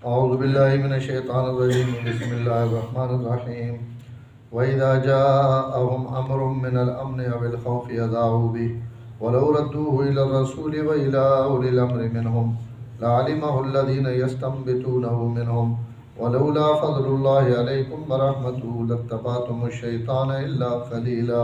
اعوذ باللہ من الشیطان الرجیم بسم اللہ الرحمن الرحیم وَإِذَا جَاءَهُمْ أَمْرٌ مِّنَ الْأَمْنِ أَوِ الْخَوْفِ أَذَاعُوا بِهِ وَلَوْ رَدُّوهُ إِلَى الرَّسُولِ وَإِلَى أُولِي الْأَمْرِ مِنْهُمْ لَعَلِمَهُ الَّذِينَ يَسْتَنبِطُونَهُ مِنْهُمْ وَلَوْلَا فَضْلُ اللَّهِ عَلَيْكُمْ وَرَحْمَتُهُ لَاتَّبَعْتُمُ الشَّيْطَانَ إِلَّا قَلِيلًا۔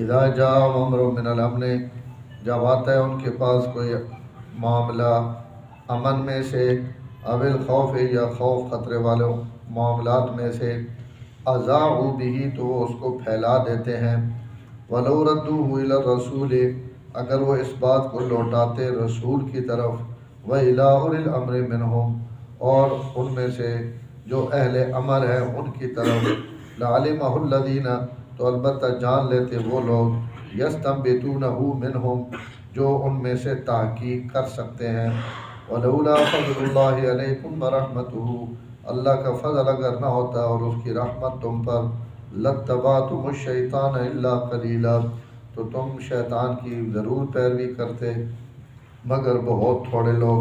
اذا جاء امر من الامن، جب آتا ہے ان کے پاس کوئی معاملہ امن میں سے، اول خوف یا خوف خطرے والوں معاملات میں سے، اذاعوا به تو وہ اس کو پھیلا دیتے ہیں، ولو ردوه الى الرسول اگر وہ اس بات کو لوٹاتے رسول کی طرف، وإلی اولی الامر منہم اور ان میں سے جو اہل امر ہیں ان کی طرف، لعلمہ الذین تو البتہ جان لیتے وہ لوگ، یستنبطونہ منہم جو ان میں سے تحقیق کر سکتے ہیں۔ ولولا فضل اللہ علیکم ورحمتہ اللہ کا فضل اگر نہ ہوتا اور اس کی رحمت تم پر، لاتبعتم الشیطان الا قلیلا تو تم شیطان کی ضرور پیروی کرتے مگر بہت تھوڑے لوگ۔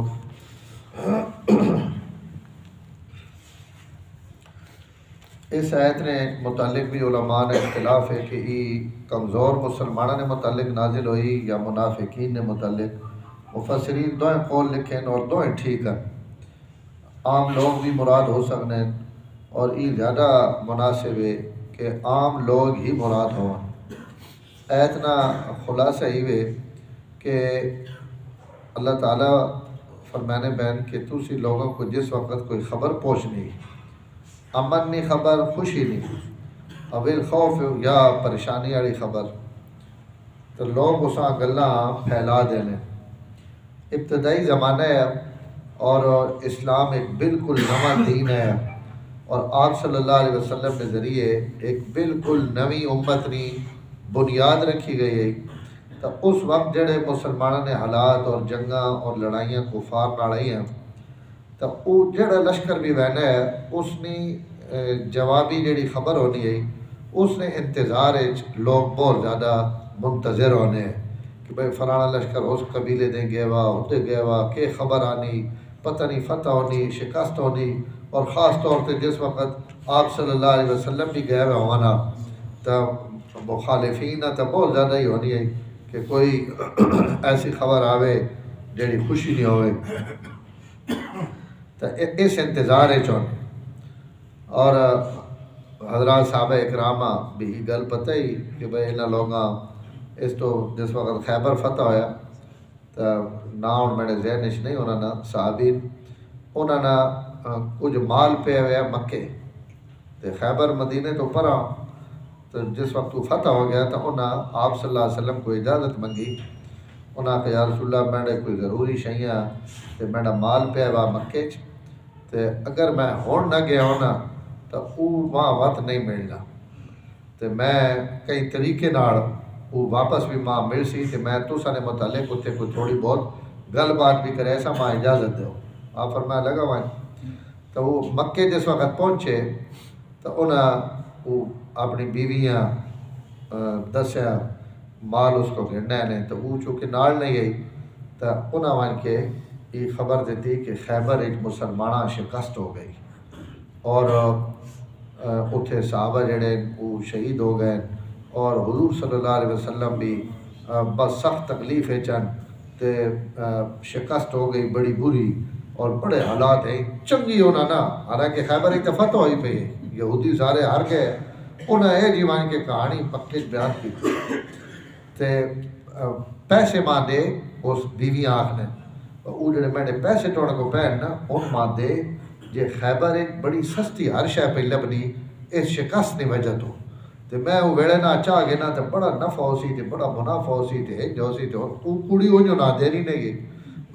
اس آیت نے متعلق بھی علماء نے اختلاف ہے کہ یہ کمزور مسلمانوں نے متعلق نازل ہوئی یا منافقین نے متعلق۔ مفسرین دوئیں قول لکھیں اور دوئیں ٹھیک ہیں، عام لوگ بھی مراد ہو سکتے ہیں، اور یہ زیادہ مناسب ہے کہ عام لوگ ہی مراد ہوں۔ آیت نا خلاصہ یہ ہے کہ اللہ تعالیٰ فرمانے بین کہ تسی لوگوں کو جس وقت کوئی خبر پہنچنی، امن نہیں خبر، خوشی نہیں، اول خوف یا پریشانی والی خبر، تو لوگ اساں گلاں پھیلا دینے۔ ابتدائی زمانہ ہے اور اسلام ایک بالکل نواں دین ہے، اور آپ صلی اللہ علیہ وسلم کے ذریعے ایک بالکل نوی امت نی بنیاد رکھی گئی ہے۔ تو اس وقت جڑے مسلمانوں نے حالات اور جنگاں اور لڑائیاں کفار نال آئی ہیں، تو وہ جڑا لشکر بھی بہنا ہے اس نے جوابی جڑی خبر ہونی ہے اس نے انتظار لوگ بہت زیادہ منتظر ہونے ہیں کہ بھئی فلانا لشکر اس قبیلے دیں گے وا ادھر گئے وا کہ خبر آنی، پتہ نہیں فتح ہونی شکست ہونی، اور خاص طور پہ جس وقت آپ صلی اللہ علیہ وسلم بھی گئے ہوئے ہونا تو مخالفین تو بہت زیادہ ہی ہونی ہے کہ کوئی ایسی خبر آوے جڑی خوشی نہیں ہوئے، تو اس انتظار چونے۔ اور حضرات صحابہ اکرامہ بھی گل پتہ ہی کہ بھئی انہاں لوگاں اس تو جس وقت خیبر فتح ہویا تو نام میرے ذہن وچ نہیں انہاں نا صحابی انہاں نا کچھ مال پہ ہویا مکے تے خیبر مدینے تو پرا، تو جس وقت وہ فتح ہو گیا تو انہاں آپ صلی اللہ علیہ وسلم کو اجازت منگی، انہاں کہ یا رسول اللہ میرے کوئی ضروری شیاں تے میرا مال پہ ہوا مکے چ تے اگر میں ہون نہ گیا ہونا تو وہ وہاں وقت نہیں ملنا، تو میں کئی طریقے نال وہ واپس بھی ماں مل سی کہ میں تو سارے متعلق اتنے کوئی تھوڑی بہت گل بات بھی کرے ایسا ماں اجازت دو۔ آپ فرمایا لگا وہاں تو وہ مکے جس وقت پہنچے تو انہاں وہ اپنی بیویاں دسیا مال اس کو گھننا نے، تو وہ چونکہ نال نہیں گئی تو انہاں وہاں کے یہ خبر دیتی کہ خیبر ایک مسلمانہ شکست ہو گئی، اور اتھے صحابہ جڑے وہ شہید ہو گئے، اور حضور صلی اللہ علیہ وسلم بھی بس سخت تکلیف ہے چن تے شکست ہو گئی بڑی بری، اور بڑے حالات ہیں چنگی ہونا نا، حالانکہ خیبر ایک دفعہ تو ہوئی پہ یہودی سارے ہار گئے، انہیں یہ جیوان کے کہانی پکے بیان کی تے پیسے ماں دے اس بیویاں آکھنے وہ جڑے میں نے پیسے ٹوڑ کو پہن نا ان ماں دے جے خیبر ایک بڑی سستی ہر شے پہ لبنی اس شکست نے وجہ تو تے میں وہ ویڑے نہ چاہ گے نا تے بڑا نفع ہو سی تے بڑا منافع ہو سی تے ایک جو سی تے وہ کڑی ہو جو نہ دے نہیں گئی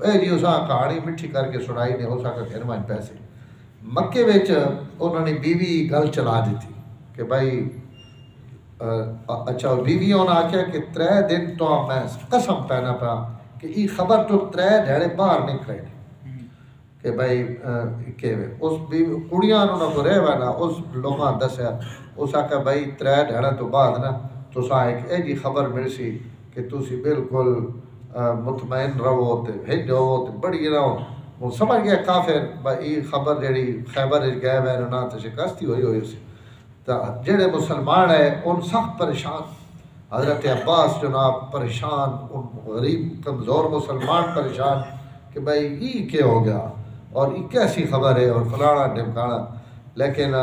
اے جی اساں کہانی مٹھی کر کے سنائی نے اساں کا گھر میں پیسے مکے وچ انہوں نے بیوی گل چلا دیتی کہ بھائی اچھا بیویوں نے آکھیا کہ 3 دن تو میں قسم پینا پا کہ یہ خبر تو 3 دھیڑے باہر نکلے کہ بھائی کہ اس کڑیاں انہوں کو رہے نا اس لوگاں دسیا اس آکھا بھائی 3 دھیڑے تو بعد نا تو ایک جی خبر مل سی کہ تسی بالکل مطمئن رہو تے ہج ہو تے بڑی نہ وہ سمجھ گیا کافر بھائی خبر جڑی خیبر گئے ہوئے نا تو شکستی ہوئی سی تو جڑے مسلمان ہیں ان سخت پریشان حضرت عباس جناب پریشان ان غریب کمزور مسلمان پریشان کہ بھائی یہ کیا ہو گیا اور یہ کیسی خبر ہے اور فلانا ڈمکانا لیکن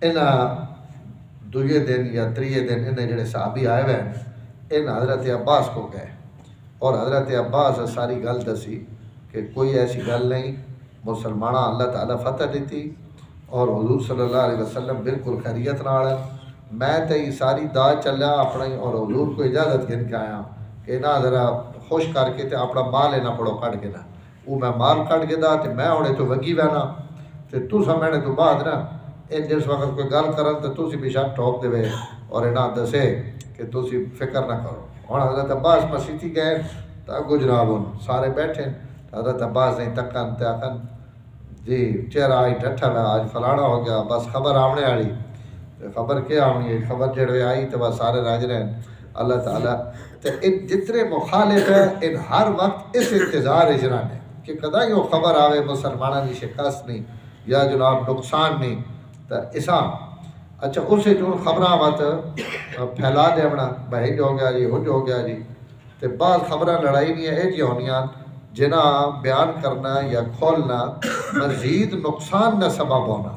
انہاں دوئے دن یا تریے دن انہیں جڑے صحابی آئے ہوئے ہیں ان حضرت عباس کو گئے اور حضرت عباس ساری گل دسی کہ کوئی ایسی گل نہیں مسلمانہ اللہ تعالیٰ فتح دیتی اور حضور صلی اللہ علیہ وسلم بالکل خیریت نال میں تے یہ ساری دا چلا اپنا اور حضور کو اجازت گن کے آیا کہ نہ ذرا خوش کر کے تے اپنا مال نہ پڑو کٹ کے نہ وہ میں مال کٹ کے دا تے میں ہونے تو وگی وینا تے تو سمجھنے تو بعد نا ان جس وقت کوئی گل کرن تے تسی بھی شک ٹھوک دے اور انہاں دسے کہ تسی فکر نہ کرو اور حضرت عباس مسیتی گئے تو اگو جناب ان سارے بیٹھے حضرت عباس نہیں تکن تے آکن جی چہرہ آئی ڈٹھا ہے آج فلانا ہو گیا بس خبر آمنے آئی خبر کیا آنی ہے خبر جڑوے آئی تو بس سارے راج رہے ہیں اللہ تعالیٰ تو ان جتنے مخالف ہیں ان ہر وقت اس انتظار اجران ہے کہ کدا یہ خبر آوے مسلمانہ کی شکست نہیں یا جناب نقصان نہیں تو اسا اچھا اسے جو خبریں مت پھیلا دے اپنا بھائی ہو گیا جی حج ہو گیا جی تو بعض خبریں لڑائی نہیں ہے جی ہونیاں جنہاں بیان کرنا یا کھولنا مزید نقصان نہ سبب ہونا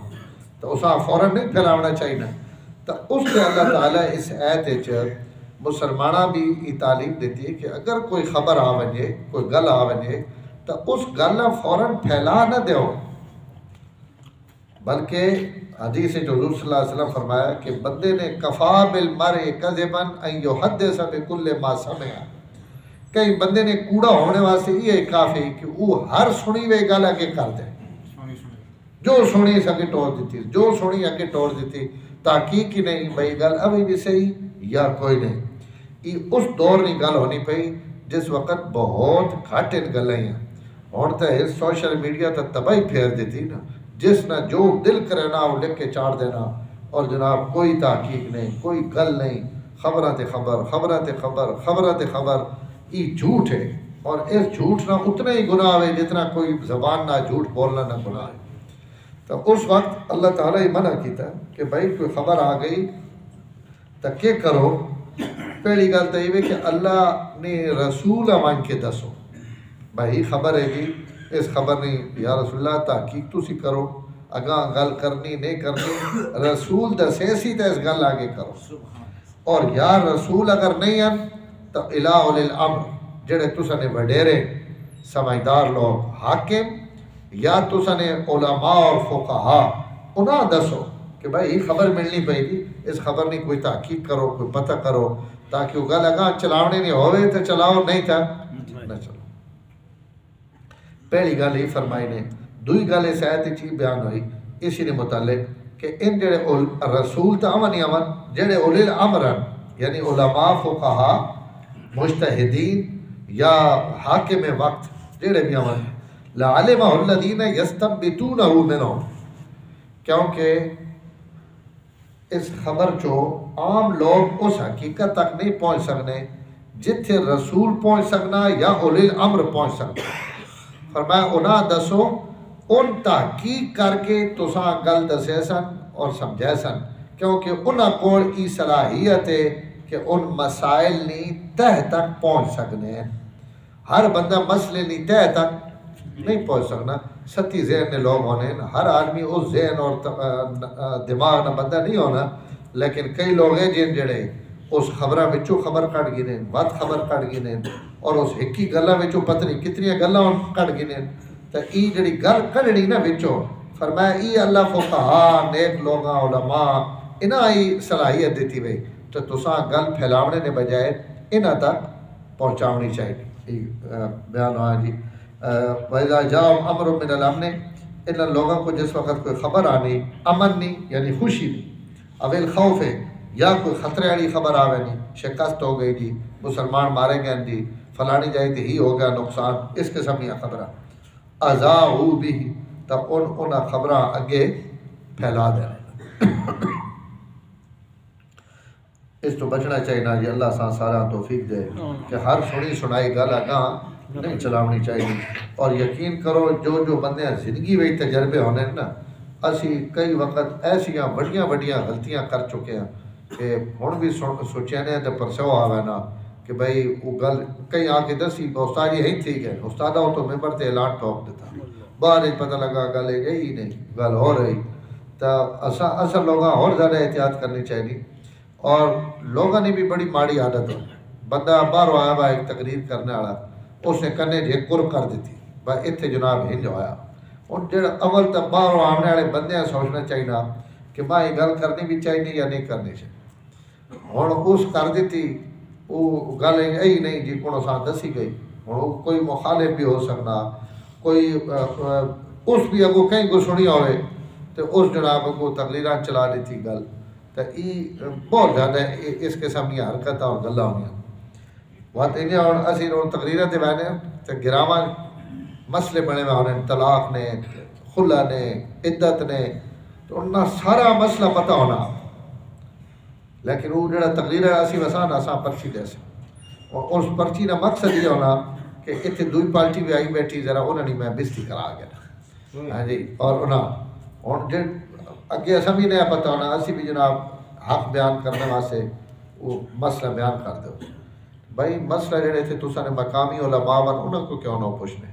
تو اسا فوراً نہیں پھیلاونا چاہیے تو اس سے اللہ تعالیٰ اس آیت مسلمانہ بھی یہ تعلیم دیتی ہے کہ اگر کوئی خبر آ ونجے کوئی گل آ ونجے تو اس گل فوراً پھیلا نہ دیو بلکہ حدیث جو حضور صلی اللہ علیہ وسلم فرمایا کہ بندے نے کفا بالمرء کذبا ان یحدث بکل ما سمع کئی بندے نے کوڑا ہونے واسطے یہ کافی کہ وہ ہر سنی ہوئی گل اگے کر دے جو سنی سکے ٹوڑ دیتی جو سنی اگے ٹوڑ دیتی تحقیق ہی نہیں بھائی گل ابھی بھی صحیح یا کوئی نہیں یہ اس دور نہیں گل ہونی پئی جس وقت بہت گھٹ ان گلیں ہیں اور تو سوشل میڈیا تو تباہی پھیر دیتی نا جس نہ جو دل کرے نا وہ لکھ کے چاڑ دینا اور جناب کوئی تحقیق نہیں کوئی گل نہیں خبریں تے خبر خبریں تے خبر خبریں تے خبر یہ جھوٹ ہے اور اس جھوٹ نہ اتنا ہی گناہ ہے جتنا کوئی زبان نہ جھوٹ بولنا نہ گناہ ہے تو اس وقت اللہ تعالیٰ ہی منع کیتا کہ بھائی کوئی خبر آ گئی تو کیا کرو پہلی گل تو یہ کہ اللہ نے رسول مان کے دسو بھائی خبر ہے جی اس خبر نہیں یا رسول اللہ تحقیق تو سی کرو اگاں گل کرنی نہیں کرنی رسول دسے سی تو اس گل آگے کرو اور یا رسول اگر نہیں ہیں تو الہ اولی الامر جڑے تسا نے وڈیرے سمجھدار لوگ حاکم یا تسا نے علماء اور فقہا انہاں دسو کہ بھائی یہ خبر ملنی پئی گی اس خبر نہیں کوئی تحقیق کرو کوئی پتہ کرو تاکہ وہ گل اگاں چلاونے نہیں ہوئے تو چلاؤ نہیں تھا نہ چلو پہلی گل یہ فرمائی نے دوئی گل اس آیت چی بیان ہوئی اسی نے متعلق کہ ان جڑے رسول تا امن امن جڑے اولی الامر یعنی علماء فقہا مجتہدین یا حاکم وقت جڑے بھی امن لعلمہ الذین یستنبطونہ منہم کیونکہ اس خبر چو عام لوگ اس حقیقت تک نہیں پہنچ سکنے جتھے رسول پہنچ سکنا یا اولی الامر پہنچ سکنا فرمایا انہاں دسو ان تحقیق کر کے تساں گل دسے سن اور سمجھے سن کیونکہ انہاں کول ای صلاحیت ہے کہ ان مسائل نہیں تہ تک پہنچ سکنے ہیں ہر بندہ مسئلے نہیں تہ تک نہیں پہنچ سکنا ستی ذہن نے لوگ ہونے ہر آدمی اس ذہن اور دماغ نہ بندہ نہیں ہونا لیکن کئی لوگ ہیں جن جڑے اس خبریں وچوں خبر کٹ گئے بات خبر کٹ گئے اور اس ہکی گلاں وچوں پتہ نہیں کتنی گلاں کٹ گئے تو ای جڑی گل کڈنی نا وچوں فرمایا ای اللہ فقہا نیک لوگاں علماء انہاں ہی صلاحیت دیتی وئی تو تساں گل پھیلاونے نے بجائے انہاں تک پہنچاونی چاہیے بیان ہوا جی وَإِذَا جَاءَهُمْ أَمْرٌ مِّنَ الْأَمْنِ ان لوگوں کو جس وقت کوئی خبر آنی امن نہیں یعنی خوشی نہیں اویل خوف ہے یا کوئی خطرے والی خبر آوے نہیں شکست ہو گئی جی مسلمان مارے گئے جی فلانی جائے تھی ہی ہو گیا نقصان اس قسم کی خبریں اذاعوا به تب ان خبراں اگے پھیلا دے اس تو بچنا چاہیے جی اللہ سان سارا توفیق دے کہ ہر سنی سنائی گل اگاں نہیں چلاونی چاہیے. اور یقین کرو جو جو بندے زندگی میں تجربے ہونے نا اسی کئی وقت ایسیاں بڑیاں بڑیاں غلطیاں کر چکے ہیں کہ ہن بھی سوچے نے تے پرسو آوے نا کہ بھئی وہ گل کئی آ کے دسی استاد جی ہی ٹھیک ہے استاد وہ تو ممبر تے اعلان ٹھوک دیتا بعد پتہ لگا گل گئی نہیں گل ہو رہی تو اصل لوگاں اور زیادہ احتیاط کرنی چاہیے. اور لوگوں نے بھی بڑی ماڑی عادت ہے بندہ باہر آیا وا ایک تقریر کرنے والا اس نے کنے جے کر کر دیتی بھائی اتنے جناب ہنج ہویا. ہوں جڑا اول تو باہر آنے والے بندے سوچنا چاہیے کہ میں یہ گل کرنی بھی چاہیے یا نہیں کرنی چاہیے. ہوں اس کر دیتی وہ گل یہی نہیں جی کو ساتھ دسی گئی. ہوں کوئی مخالف بھی ہو سکنا کوئی اس بھی اگوں کہیں کو سنی ہوئے تو اس جناب کو تقریراں چلا دیتی گل تو یہ بہت زیادہ اس قسم کی حرکت اور گلیں ہوئی. بات انہیں ہوں اسی رو تقریریں تے بہنے تو گراواں مسئلے بنے ہوئے ہونے طلاق نے خلا نے عدت نے تو انہاں سارا مسئلہ پتہ ہونا لیکن وہ جڑا تقریر ہے اسی وسان اساں پرچی دے سے اور اس پرچی کا مقصد یہ ہونا کہ اتنے دوئی پارٹی بھی آئی بیٹھی ذرا انہوں نے میں بستی کرا گیا ہاں جی. اور انہاں ہوں جی اگے اصا بھی نہیں پتہ ہونا اسی بھی جناب حق بیان کرنے واسطے وہ مسئلہ بیان کر دو بھائی مسئلہ جڑے تھے تو نے مقامی علماء ون انہوں کو کیوں نہ پوچھنے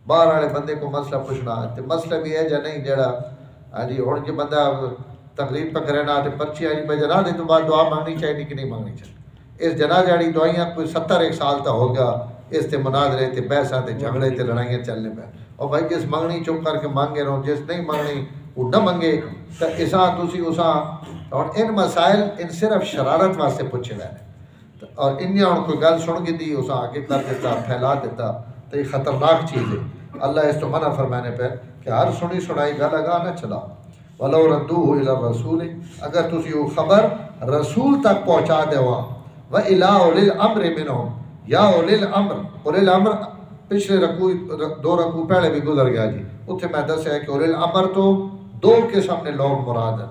باہر والے بندے کو مسئلہ پوچھنا تو مسئلہ بھی ہے جا نہیں جڑا ہاں جی ہوں جو بندہ تقریر پہ کرنا تو پرچی آئی پہ جنا دے تو بعد دعا مانگنی چاہیے کہ نہیں مانگنی چاہیے. اس جنازے والی دعائیاں کوئی 70 سال تک ہو گیا اس تے مناظرے تے بحثاں تے جھگڑے تے لڑائیاں چلنے پہ اور بھائی جس منگنی چپ کر کے مانگے رہو جس نہیں منگنی وہ نہ منگے تو اساں تسی اساں. اور ان مسائل ان صرف شرارت واسطے پوچھے گئے اور انہیں ہوں کوئی گل سن کے دی اساں آگے کر دیتا پھیلا دیتا تو یہ خطرناک چیز ہے. اللہ اس تو منع فرمانے پہ کہ ہر سنی سنائی گل اگا نہ چلا وَلَوْ رَدُّوهُ إِلَى الرَّسُولِ اگر تسی وہ خبر رسول تک پہنچا دے ہوا وَإِلَىٰ أُولِي الْأَمْرِ مِنْهُمْ یا اولی الامر. اولی الامر پچھلے دو رکوع پہلے بھی گزر گیا جی اتنے میں دسیا کہ اولی الامر تو دو قسم نے لوگ مراد ہیں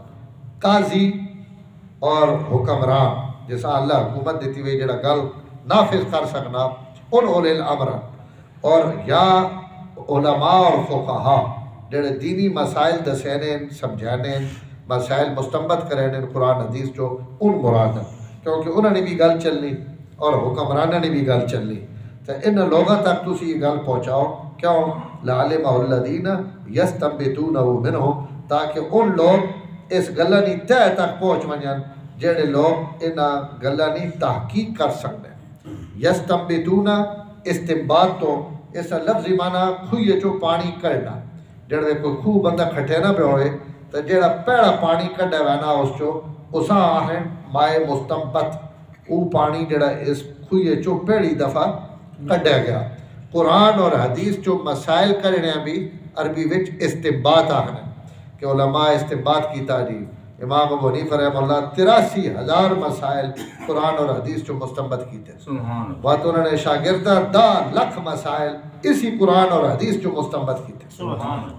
قاضی اور حکمران جیسا اللہ حکومت دیتی ہوئی جڑا گل نافذ کر سکنا ان اولی الامر اور یا علماء اور فقہاء جڑے دینی مسائل دسینے سمجھانے مسائل مستنبط کرنے قرآن حدیث جو ان مراد ہیں کیونکہ انہوں نے بھی گل چلنی اور حکمرانہ نے بھی گل چلنی تو ان لوگوں تک تسی یہ گل پہنچاؤ کیوں لعلمہ الذین یستنبطونہ منہم تاکہ ان لوگ اس گلہ نی تہ تک پہنچ ونجن جڑے لوگ ان گلہ نی تحقیق کر سکتے ہیں. یستنبطونہ استنباط تو اس لفظی معنی کھوئے چو پانی کڑنا جڑے کوئی خوہ بندہ کھٹے نہ پہ ہوئے تو جڑا پیڑا پانی کڑے وینا اس چو اساں آہیں مائے مستنبط وہ پانی جڑا اس کھوئے چو پیڑی دفعہ کڑیا گیا. قرآن اور حدیث جو مسائل کرنے بھی عربی وچ استنباط آخنے کہ علماء استنباط کیتا جی. امام ابو حنیفہ رحمہ اللہ 83,000 مسائل قرآن اور حدیث جو مستنبط کیتے بات انہوں نے شاگردہ 10 لاکھ مسائل اسی قرآن اور حدیث جو مستنبط کیتے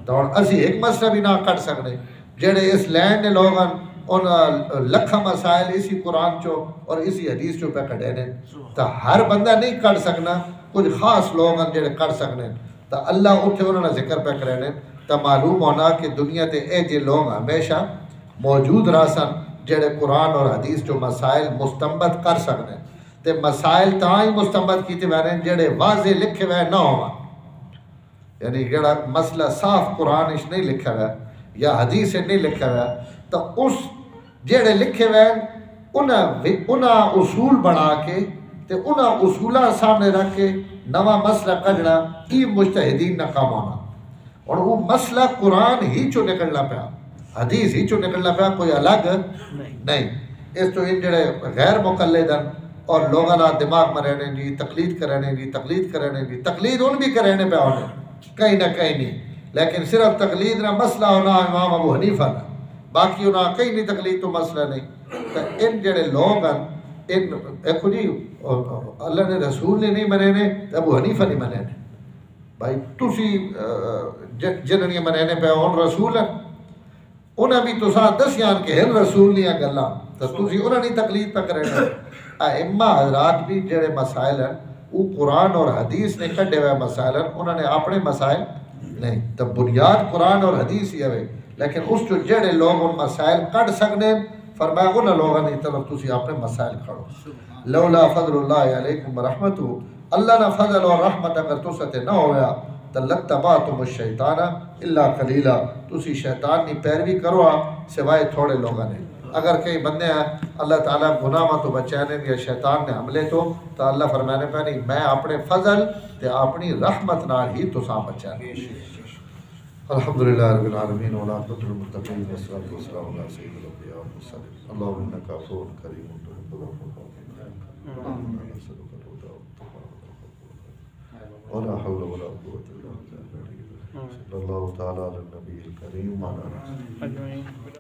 تو اسی ایک مسئلہ بھی نہ کٹ سکنے جڑے اس لینڈ نے لوگاں ان لکھا مسائل اسی قرآن چو اور اسی حدیث چو پہ کٹے نے تو ہر بندہ نہیں کٹ سکنا کچھ خاص لوگ جڑے کٹ سکنے تو اللہ اٹھے انہوں نے ذکر پہ کرنے تو معلوم ہونا کہ دنیا تے اے جے لوگ ہمیشہ موجود راسن جڑے قرآن اور حدیث جو مسائل مستنبط کر سکنے تے مسائل تاں ہی مستنبط کیتے ہوئے جڑے واضح لکھے ہوئے نہ ہوا یعنی جڑا مسئلہ صاف قرآن اس نہیں لکھا ہوا یا حدیث نہیں لکھا ہوا تو اس جڑے لکھے ہوئے انہاں اصول بنا کے تے انہاں اصولہ سامنے رکھ کے نواں مسئلہ کھڑنا یہ مجتہدین نہ کام ہونا اور وہ مسئلہ قرآن ہی چو نکلنا پیا حدیث ہی چو نکلنا پیا کوئی الگ نہیں. اس تو ان جڑے غیر مقلدن اور لوگاں نہ دماغ میں رہنے جی تقلید کرنے جی تقلید ان بھی کرنے پہ ہونے کہیں نہ کہیں نہیں لیکن صرف تقلید نہ مسئلہ ہونا امام ابو حنیفہ نہ باقی انہاں کہیں نہیں تقلید تو مسئلہ نہیں. تو ان جڑے لوگ ہیں ان دیکھو جی اللہ نے رسول نے نہیں مننے ابو حنیفہ نہیں مننے بھائی تسی جنہوں نے مننے پہ ان رسول ہیں انہیں بھی تساں دسیاں کہ ہر رسول دیاں گلاں تو تسی انہاں دی تقلید پہ کرنا. ائمہ حضرات بھی جڑے مسائل ہیں وہ قرآن اور حدیث نے کڈے ہوئے مسائل ہیں، انہوں نے اپنے مسائل نہیں. تو بنیاد قرآن اور حدیث ہی ہے، لیکن اس جو جڑے لوگ ان مسائل کڈ سکنے فرمایا انہاں لوگوں کی طرف تسی اپنے مسائل کھڑو. لولا فضل اللہ علیکم ورحمتہ، اللہ نہ فضل اور رحمت اگر تستے نہ ہویا تو لتبعتم الشیطان الا قلیلا، تسی شیطان کی پیروی کرو سوائے تھوڑے لوگوں نے. اگر کئی بندے ہیں اللہ تعالیٰ گناہ تو بچانے یا شیطان نے حملے تو اللہ فرمانے پہ نہیں میں اپنے فضل تے اپنی رحمت نال ہی تساں بچانے. الحمدللہ رب العالمین والعاقبۃ للمتقین والصلاۃ والسلام علی سید الانبیاء والمرسلین اللهم انک عفو کریم تحب العفو فاعف ولا حول ولا قوة الا بالله. صلی اللہ تعالی علی النبی الکریم وعلی آلہ.